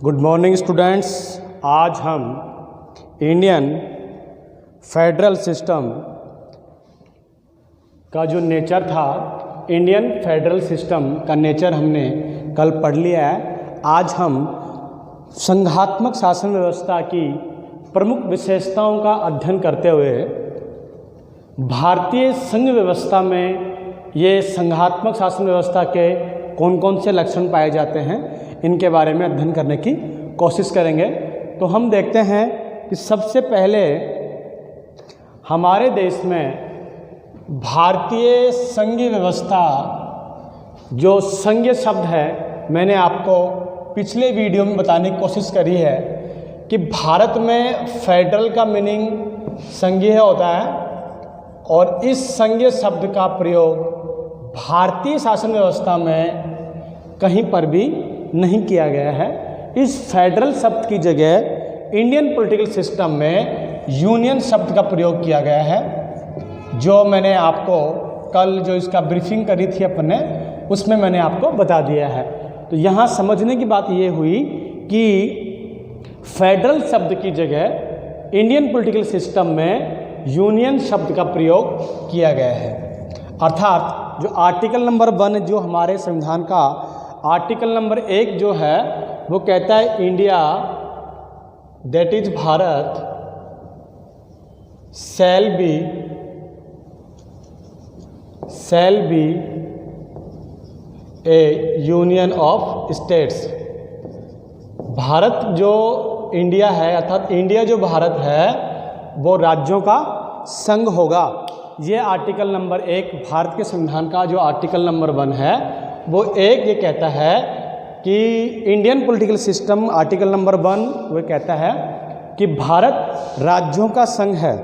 Good morning students. आज हम Indian federal system का जो नेचर था, इंडियन फेडरल सिस्टम का नेचर हमने कल पढ़ लिया है। आज हम संघात्मक शासन व्यवस्था की प्रमुख विशेषताओं का अध्ययन करते हुए भारतीय संघ व्यवस्था में ये संघात्मक शासन व्यवस्था के कौन कौन से लक्षण पाए जाते हैं, इनके बारे में अध्ययन करने की कोशिश करेंगे। तो हम देखते हैं कि सबसे पहले हमारे देश में भारतीय संघीय व्यवस्था, जो संघीय शब्द है, मैंने आपको पिछले वीडियो में बताने की कोशिश करी है कि भारत में फेडरल का मीनिंग संघीय होता है और इस संघीय शब्द का प्रयोग भारतीय शासन व्यवस्था में कहीं पर भी नहीं किया गया है। इस फेडरल शब्द की जगह इंडियन पॉलिटिकल सिस्टम में यूनियन शब्द का प्रयोग किया गया है, जो मैंने आपको कल जो इसका ब्रीफिंग करी थी अपने, उसमें मैंने आपको बता दिया है। तो यहाँ समझने की बात ये हुई कि फेडरल शब्द की जगह इंडियन पॉलिटिकल सिस्टम में यूनियन शब्द का प्रयोग किया गया है। अर्थात जो आर्टिकल नंबर 1 जो हमारे संविधान का आर्टिकल नंबर 1 जो है वो कहता है India that is Bharat shall be A union of states. Bharat जो इंडिया है, अर्थात इंडिया जो भारत है वो राज्यों का संघ होगा। ये आर्टिकल नंबर 1 भारत के संविधान का जो आर्टिकल नंबर 1 है वो ये कहता है कि Indian political system article number 1 वो कहता है कि भारत राज्यों का संघ है।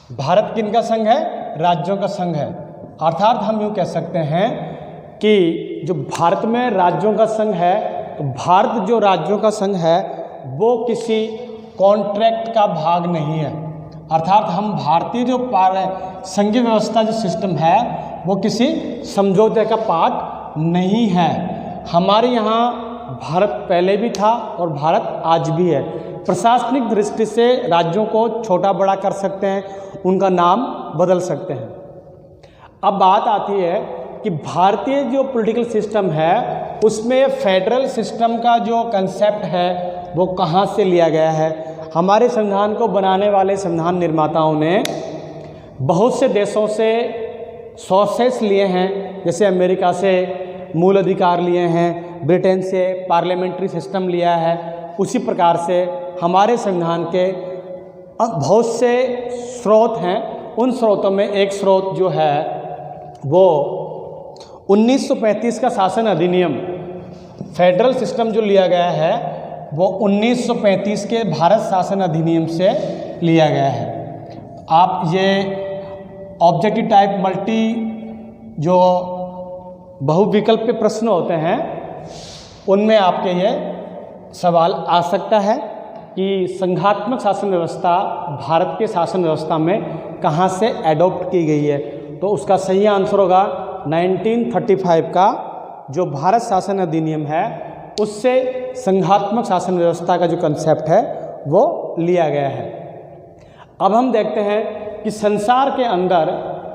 भारत किनका संघ है? राज्यों का संघ है। अर्थात हम यूँ कह सकते हैं कि जो भारत में राज्यों का संघ है, तो भारत जो राज्यों का संघ है वो किसी कॉन्ट्रैक्ट का भाग नहीं है। अर्थात हम भारतीय जो संघीय व्यवस्था जो सिस्टम है वो किसी समझौते का पार्ट नहीं है। हमारे यहाँ भारत पहले भी था और भारत आज भी है। प्रशासनिक दृष्टि से राज्यों को छोटा बड़ा कर सकते हैं, उनका नाम बदल सकते हैं। अब बात आती है कि भारतीय जो पॉलिटिकल सिस्टम है उसमें फेडरल सिस्टम का जो कंसेप्ट है वो कहाँ से लिया गया है। हमारे संविधान को बनाने वाले संविधान निर्माताओं ने बहुत से देशों से सोर्सेस लिए हैं, जैसे अमेरिका से मूल अधिकार लिए हैं, ब्रिटेन से पार्लियामेंट्री सिस्टम लिया है। उसी प्रकार से हमारे संविधान के बहुत से स्रोत हैं। उन स्रोतों में एक स्रोत जो है वो 1935 का शासन अधिनियम, फेडरल सिस्टम जो लिया गया है वो 1935 के भारत शासन अधिनियम से लिया गया है। आप ये ऑब्जेक्टिव टाइप मल्टी जो बहुविकल्प पे प्रश्न होते हैं उनमें आपके ये सवाल आ सकता है कि संघात्मक शासन व्यवस्था भारत के शासन व्यवस्था में कहाँ से एडॉप्ट की गई है। तो उसका सही आंसर होगा 1935 का जो भारत शासन अधिनियम है उससे संघात्मक शासन व्यवस्था का जो कंसेप्ट है वो लिया गया है। अब हम देखते हैं कि संसार के अंदर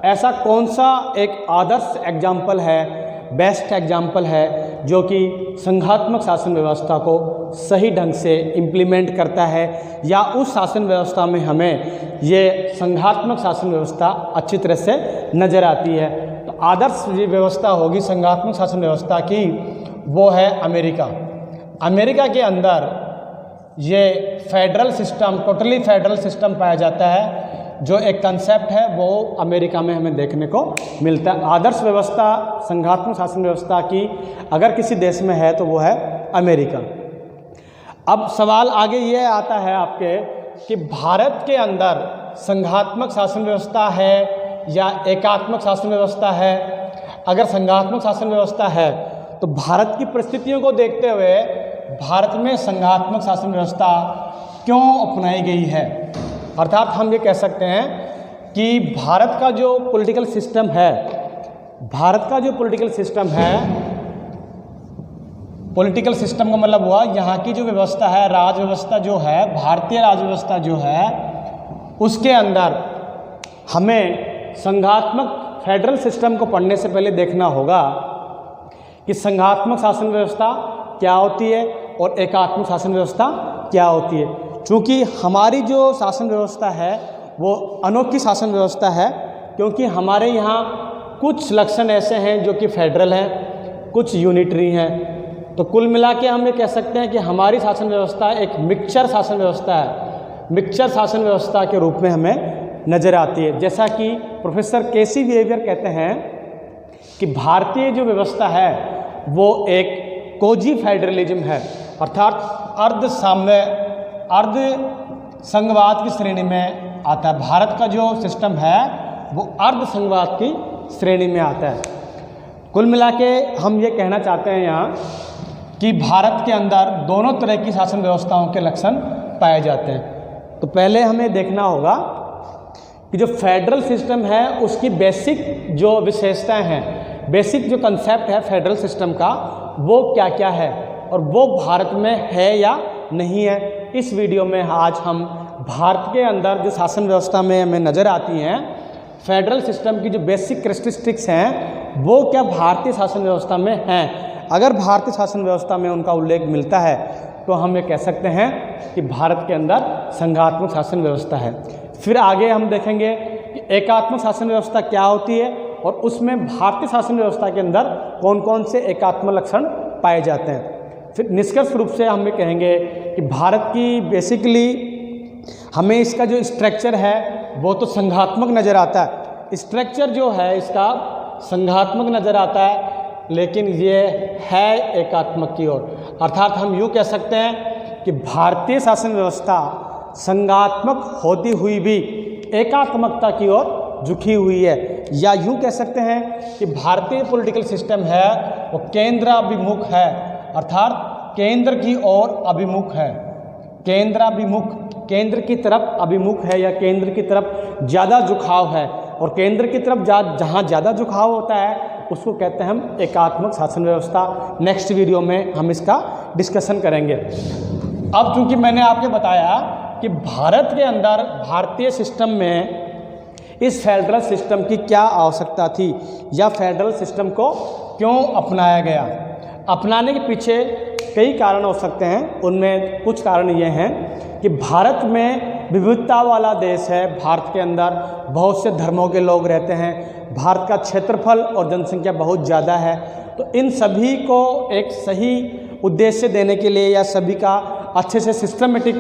ऐसा कौन सा एक आदर्श एग्जाम्पल है, बेस्ट एग्जाम्पल है, जो कि संघात्मक शासन व्यवस्था को सही ढंग से इम्प्लीमेंट करता है, या उस शासन व्यवस्था में हमें ये संघात्मक शासन व्यवस्था अच्छी तरह से नज़र आती है। तो आदर्श जो व्यवस्था होगी संघात्मक शासन व्यवस्था की वो है अमेरिका। अमेरिका के अंदर ये federal system, totally federal system पाया जाता है। जो एक कंसेप्ट है वो अमेरिका में हमें देखने को मिलता है। आदर्श व्यवस्था संघात्मक शासन व्यवस्था की अगर किसी देश में है तो वो है अमेरिका। अब सवाल आगे ये आता है आपके कि भारत के अंदर संघात्मक शासन व्यवस्था है या एकात्मक शासन व्यवस्था है। अगर संघात्मक शासन व्यवस्था है तो भारत की परिस्थितियों को देखते हुए भारत में संघात्मक शासन व्यवस्था क्यों अपनाई गई है। अर्थात हम ये कह सकते हैं कि भारत का जो पॉलिटिकल सिस्टम है पॉलिटिकल सिस्टम का मतलब हुआ यहाँ की जो व्यवस्था है, राज व्यवस्था जो है, भारतीय राज व्यवस्था जो है, उसके अंदर हमें संघात्मक फेडरल सिस्टम को पढ़ने से पहले देखना होगा कि संघात्मक शासन व्यवस्था क्या होती है और एकात्मक शासन व्यवस्था क्या होती है। क्योंकि हमारी जो शासन व्यवस्था है वो अनोखी शासन व्यवस्था है, क्योंकि हमारे यहाँ कुछ लक्षण ऐसे हैं जो कि फेडरल हैं, कुछ यूनिटरी हैं। तो कुल मिला के हम ये कह सकते हैं कि हमारी शासन व्यवस्था एक मिक्सचर शासन व्यवस्था है, मिक्सचर शासन व्यवस्था के रूप में हमें नज़र आती है। जैसा कि प्रोफेसर केसी बिहेवियर कहते हैं कि भारतीय जो व्यवस्था है वो एक कोजी फेडरलिज्म है, अर्थात अर्ध संघवाद की श्रेणी में आता है। भारत का जो सिस्टम है वो अर्ध संघवाद की श्रेणी में आता है। कुल मिला के हम ये कहना चाहते हैं यहाँ कि भारत के अंदर दोनों तरह की शासन व्यवस्थाओं के लक्षण पाए जाते हैं। तो पहले हमें देखना होगा कि जो फेडरल सिस्टम है उसकी बेसिक जो विशेषताएं हैं, बेसिक जो कंसेप्ट है फेडरल सिस्टम का, वो क्या क्या है और वो भारत में है या नहीं है। इस वीडियो में आज हम भारत के अंदर जो शासन व्यवस्था में हमें नज़र आती हैं फेडरल सिस्टम की जो बेसिक कैरेक्टरिस्टिक्स हैं वो क्या भारतीय शासन व्यवस्था में हैं। अगर भारतीय शासन व्यवस्था में उनका उल्लेख मिलता है तो हम ये कह सकते हैं कि भारत के अंदर संघात्मक शासन व्यवस्था है। फिर आगे हम देखेंगे कि एकात्मक शासन व्यवस्था क्या होती है और उसमें भारतीय शासन व्यवस्था के अंदर कौन कौन से एकात्मक लक्षण पाए जाते हैं। फिर निष्कर्ष रूप से हम ये कहेंगे कि भारत की बेसिकली हमें इसका जो स्ट्रक्चर है वो तो संघात्मक नज़र आता है, स्ट्रक्चर जो है इसका संघात्मक नज़र आता है, लेकिन ये है एकात्मक की ओर। अर्थात हम यूँ कह सकते हैं कि भारतीय शासन व्यवस्था संघात्मक होती हुई भी एकात्मकता की ओर झुकी हुई है, या यूँ कह सकते हैं कि भारतीय पॉलिटिकल सिस्टम है वो केंद्राभिमुख है, अर्थात केंद्र की ओर अभिमुख है, केंद्राभिमुख, केंद्र की तरफ अभिमुख है या केंद्र की तरफ ज़्यादा झुकाव है। और केंद्र की तरफ जहाँ ज़्यादा झुकाव होता है उसको कहते हैं हम एकात्मक शासन व्यवस्था। नेक्स्ट वीडियो में हम इसका डिस्कशन करेंगे। अब चूँकि मैंने आपको बताया कि भारत के अंदर भारतीय सिस्टम में इस फेडरल सिस्टम की क्या आवश्यकता थी या फेडरल सिस्टम को क्यों अपनाया गया, अपनाने के पीछे कई कारण हो सकते हैं। उनमें कुछ कारण ये हैं कि भारत में विविधता वाला देश है, भारत के अंदर बहुत से धर्मों के लोग रहते हैं, भारत का क्षेत्रफल और जनसंख्या बहुत ज़्यादा है। तो इन सभी को एक सही उद्देश्य देने के लिए या सभी का अच्छे से सिस्टमेटिक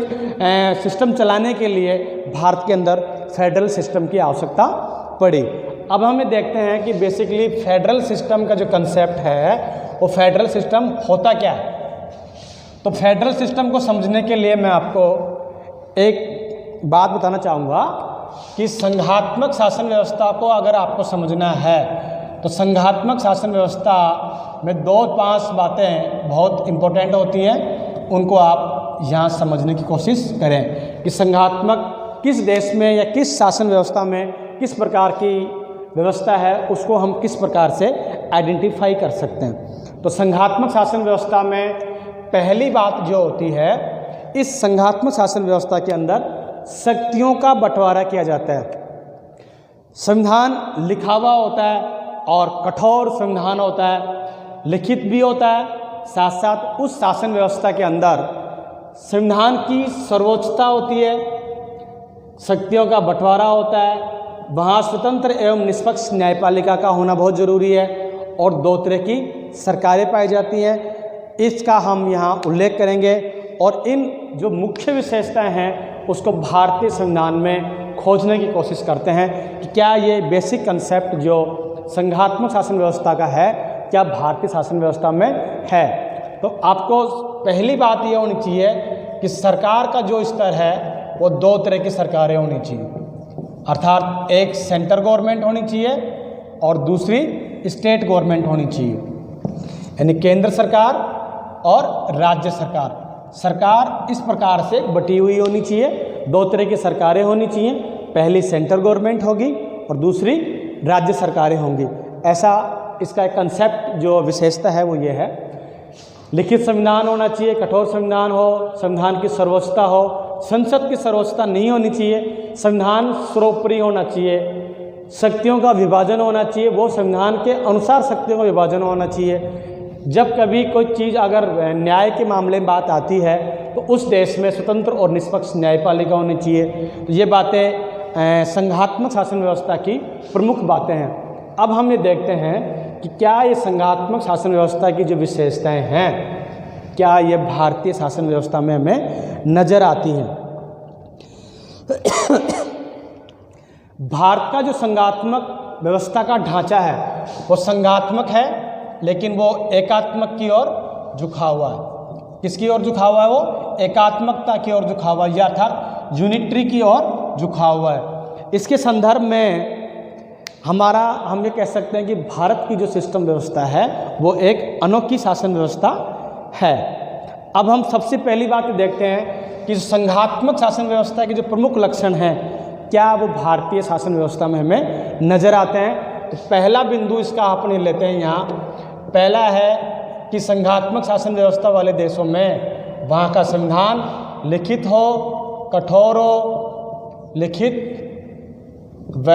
सिस्टम चलाने के लिए भारत के अंदर फेडरल सिस्टम की आवश्यकता पड़ी। अब हमें देखते हैं कि बेसिकली फेडरल सिस्टम का जो कंसेप्ट है वो फेडरल सिस्टम होता क्या है। तो फेडरल सिस्टम को समझने के लिए मैं आपको एक बात बताना चाहूँगा कि संघात्मक शासन व्यवस्था को अगर आपको समझना है तो संघात्मक शासन व्यवस्था में 2-5 बातें बहुत इम्पोर्टेंट होती हैं, उनको आप यहाँ समझने की कोशिश करें कि संघात्मक किस देश में या किस शासन व्यवस्था में किस प्रकार की व्यवस्था है, उसको हम किस प्रकार से आइडेंटिफाई कर सकते हैं। तो संघात्मक शासन व्यवस्था में पहली बात जो होती है, इस संघात्मक शासन व्यवस्था के अंदर शक्तियों का बंटवारा किया जाता है। संविधान लिखा हुआ होता है और कठोर संविधान होता है, लिखित भी होता है, साथ साथ उस शासन व्यवस्था के अंदर संविधान की सर्वोच्चता होती है, शक्तियों का बंटवारा होता है, वहाँ स्वतंत्र एवं निष्पक्ष न्यायपालिका का होना बहुत ज़रूरी है और 2 तरह की सरकारें पाई जाती हैं, इसका हम यहाँ उल्लेख करेंगे। और इन जो मुख्य विशेषताएं हैं उसको भारतीय संविधान में खोजने की कोशिश करते हैं कि क्या ये बेसिक कंसेप्ट जो संघात्मक शासन व्यवस्था का है क्या भारतीय शासन व्यवस्था में है। तो आपको पहली बात ये होनी चाहिए कि सरकार का जो स्तर है वो 2 तरह की सरकारें होनी चाहिए, अर्थात एक सेंट्रल गवर्नमेंट होनी चाहिए और दूसरी स्टेट गवर्नमेंट होनी चाहिए, यानी केंद्र सरकार और राज्य सरकार। सरकार इस प्रकार से बटी हुई होनी चाहिए, 2 तरह की सरकारें होनी चाहिए, पहली सेंट्रल गवर्नमेंट होगी और दूसरी राज्य सरकारें होंगी। ऐसा इसका एक कंसेप्ट जो विशेषता है वो ये है। लिखित संविधान होना चाहिए, कठोर संविधान हो, संविधान की सर्वोच्चता हो, संसद की सर्वोच्चता नहीं होनी चाहिए, संविधान सर्वोपरि होना चाहिए, शक्तियों का विभाजन होना चाहिए, वो संविधान के अनुसार शक्तियों का विभाजन होना चाहिए। जब कभी कोई चीज़ अगर न्याय के मामले में बात आती है तो उस देश में स्वतंत्र और निष्पक्ष न्यायपालिका होनी चाहिए। तो ये बातें संघात्मक शासन व्यवस्था की प्रमुख बातें हैं। अब हम ये देखते हैं कि क्या ये संघात्मक शासन व्यवस्था की जो विशेषताएं हैं, क्या ये भारतीय शासन व्यवस्था में हमें नज़र आती हैं। भारत का जो संघात्मक व्यवस्था का ढांचा है वो संघात्मक है, लेकिन वो एकात्मक की ओर झुका हुआ है। किसकी ओर झुका हुआ है? वो एकात्मकता की ओर झुका हुआ है, या अर्थात यूनिटरी की ओर झुका हुआ है। इसके संदर्भ में हम ये कह सकते हैं कि भारत की जो सिस्टम व्यवस्था है वो एक अनोखी शासन व्यवस्था है। अब हम सबसे पहली बात देखते हैं कि संघात्मक शासन व्यवस्था के जो प्रमुख लक्षण हैं, क्या वो भारतीय शासन व्यवस्था में हमें नज़र आते हैं। तो पहला बिंदु इसका अपने लेते हैं यहाँ। पहला है कि संघात्मक शासन व्यवस्था वाले देशों में वहाँ का संविधान लिखित हो, कठोर हो, लिखित व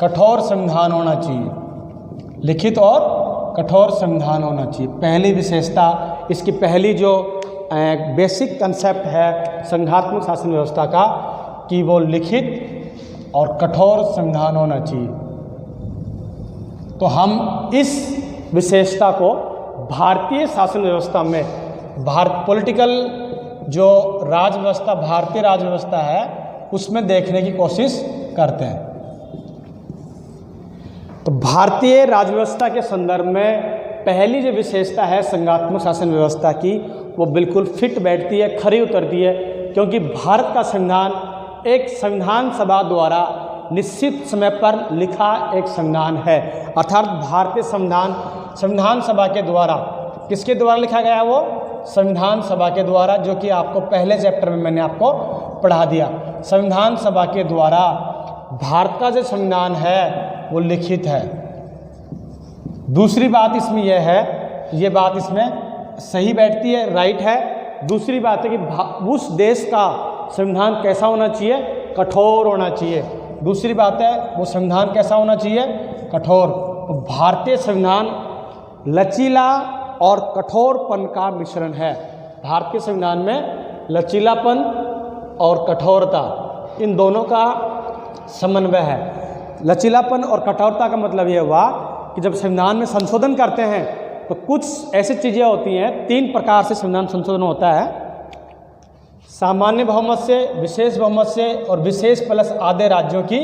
कठोर संविधान होना चाहिए, लिखित और कठोर संविधान होना चाहिए। पहली विशेषता, इसकी पहली जो बेसिक कंसेप्ट है संघात्मक शासन व्यवस्था का, कि वो लिखित और कठोर संविधान होना चाहिए। तो हम इस विशेषता को भारतीय शासन व्यवस्था में, पॉलिटिकल जो राज व्यवस्था, भारतीय राज व्यवस्था है, उसमें देखने की कोशिश करते हैं। तो भारतीय राज व्यवस्था के संदर्भ में पहली जो विशेषता है संघात्मक शासन व्यवस्था की, वो बिल्कुल फिट बैठती है, खरी उतरती है, क्योंकि भारत का संविधान एक संविधान सभा द्वारा निश्चित समय पर लिखा एक संविधान है। अर्थात भारतीय संविधान सभा के द्वारा, किसके द्वारा लिखा गया है? वो संविधान सभा के द्वारा, जो कि आपको पहले चैप्टर में मैंने आपको पढ़ा दिया। संविधान सभा के द्वारा भारत का जो संविधान है वो लिखित है। दूसरी बात इसमें यह है, ये बात इसमें सही बैठती है, राइट है। दूसरी बात है कि उस देश का संविधान कैसा होना चाहिए? कठोर होना चाहिए। दूसरी बात है वो संविधान कैसा होना चाहिए? कठोर। तो भारतीय संविधान लचीला और कठोरपन का मिश्रण है। भारतीय संविधान में लचीलापन और कठोरता, इन दोनों का समन्वय है। लचीलापन और कठोरता का मतलब ये हुआ कि जब संविधान में संशोधन करते हैं तो कुछ ऐसी चीज़ें होती हैं, 3 प्रकार से संविधान संशोधन होता है। सामान्य बहुमत से, विशेष बहुमत से और विशेष प्लस आधे राज्यों की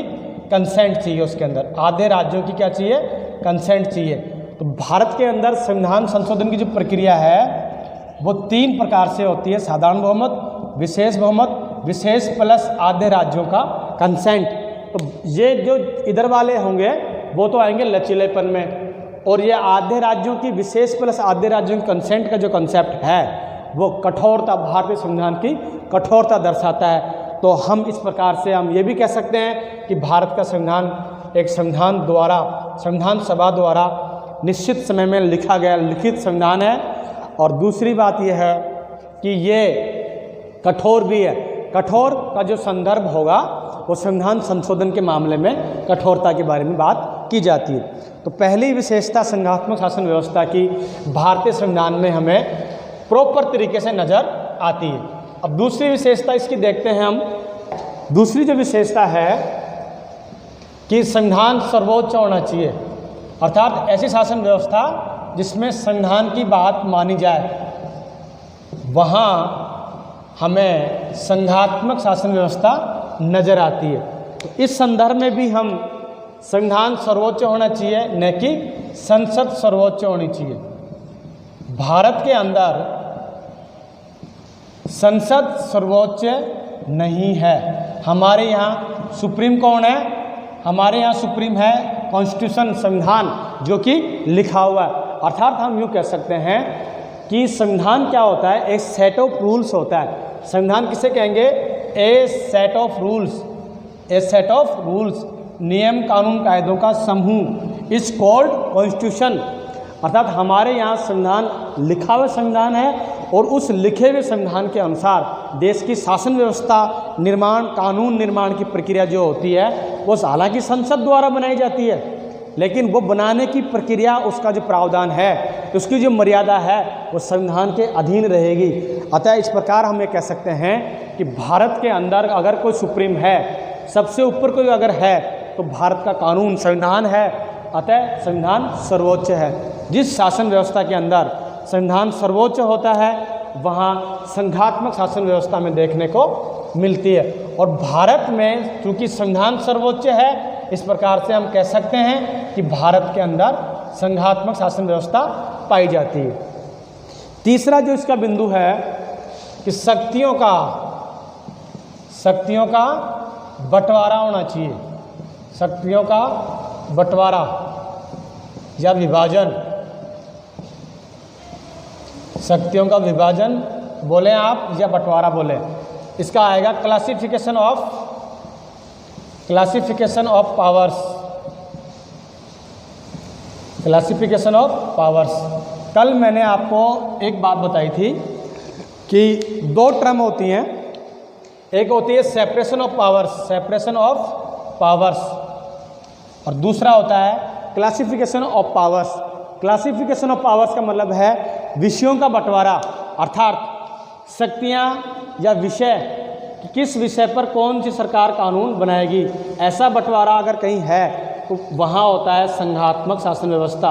कंसेंट चाहिए। उसके अंदर आधे राज्यों की क्या चाहिए? कंसेंट चाहिए। तो भारत के अंदर संविधान संशोधन की जो प्रक्रिया है वो 3 प्रकार से होती है। साधारण बहुमत, विशेष बहुमत, विशेष प्लस आधे राज्यों का कंसेंट। तो ये जो इधर वाले होंगे वो तो आएंगे लचीलेपन में, और ये आधे राज्यों की, विशेष प्लस आधे राज्यों की कंसेंट का जो कंसेप्ट है वो कठोरता, भारतीय संविधान की कठोरता दर्शाता है। तो हम इस प्रकार से हम ये भी कह सकते हैं कि भारत का संविधान एक संविधान सभा द्वारा निश्चित समय में लिखा गया लिखित संविधान है। और दूसरी बात यह है कि ये कठोर भी है। कठोर का जो संदर्भ होगा वो संविधान संशोधन के मामले में कठोरता के बारे में बात की जाती है। तो पहली विशेषता संघात्मक शासन व्यवस्था की भारतीय संविधान में हमें प्रॉपर तरीके से नज़र आती है। अब दूसरी विशेषता इसकी देखते हैं हम। दूसरी जो विशेषता है कि संविधान सर्वोच्च होना चाहिए, अर्थात ऐसी शासन व्यवस्था जिसमें संविधान की बात मानी जाए, वहाँ हमें संघात्मक शासन व्यवस्था नज़र आती है। तो इस संदर्भ में भी हम संविधान सर्वोच्च होना चाहिए, न कि संसद सर्वोच्च होनी चाहिए। भारत के अंदर संसद सर्वोच्च नहीं है। हमारे यहाँ सुप्रीम कौन है? हमारे यहाँ सुप्रीम है कॉन्स्टिट्यूशन, संविधान, जो कि लिखा हुआ है। अर्थात हम यूँ कह सकते हैं कि संविधान क्या होता है? एक सेट ऑफ रूल्स होता है। संविधान किसे कहेंगे? A set of rules. A set of rules, नियम कानून कायदों का समूह, इज कॉल्ड कॉन्स्टिट्यूशन। अर्थात हमारे यहाँ संविधान लिखा हुआ संविधान है और उस लिखे हुए संविधान के अनुसार देश की शासन व्यवस्था निर्माण, कानून निर्माण की प्रक्रिया जो होती है वो हालांकि संसद द्वारा बनाई जाती है, लेकिन वो बनाने की प्रक्रिया, उसका जो प्रावधान है, उसकी जो मर्यादा है वो संविधान के अधीन रहेगी। अतः इस प्रकार हम ये कह सकते हैं कि भारत के अंदर अगर कोई सुप्रीम है, सबसे ऊपर कोई अगर है, तो भारत का कानून संविधान है। अतः संविधान सर्वोच्च है। जिस शासन व्यवस्था के अंदर संविधान सर्वोच्च होता है वहाँ संघात्मक शासन व्यवस्था में देखने को मिलती है। और भारत में चूँकि संविधान सर्वोच्च है, इस प्रकार से हम कह सकते हैं कि भारत के अंदर संघात्मक शासन व्यवस्था पाई जाती है। तीसरा जो इसका बिंदु है कि शक्तियों का बंटवारा होना चाहिए। शक्तियों का बंटवारा या विभाजन, शक्तियों का विभाजन बोलें आप या बंटवारा बोलें, इसका आएगा classification of powers. Classification of powers. कल मैंने आपको एक बात बताई थी कि दो टर्म होती हैं, एक होती है सेपरेशन ऑफ पावर्स, और दूसरा होता है classification of powers. Classification of powers का मतलब है विषयों का बंटवारा, अर्थात शक्तियाँ या विषय, किस विषय पर कौन सी सरकार कानून बनाएगी, ऐसा बंटवारा अगर कहीं है तो वहाँ होता है संघात्मक शासन व्यवस्था,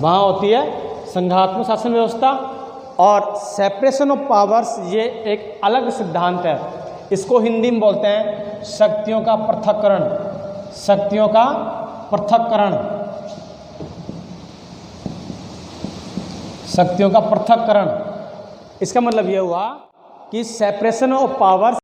वहाँ होती है संघात्मक शासन व्यवस्था। और सेपरेशन ऑफ पावर्स ये एक अलग सिद्धांत है, इसको हिंदी में बोलते हैं शक्तियों का पृथक्करण। शक्तियों का पृथक्करण, शक्तियों का पृथक्करण। इसका मतलब ये हुआ कि सेपरेशन ऑफ पावर्स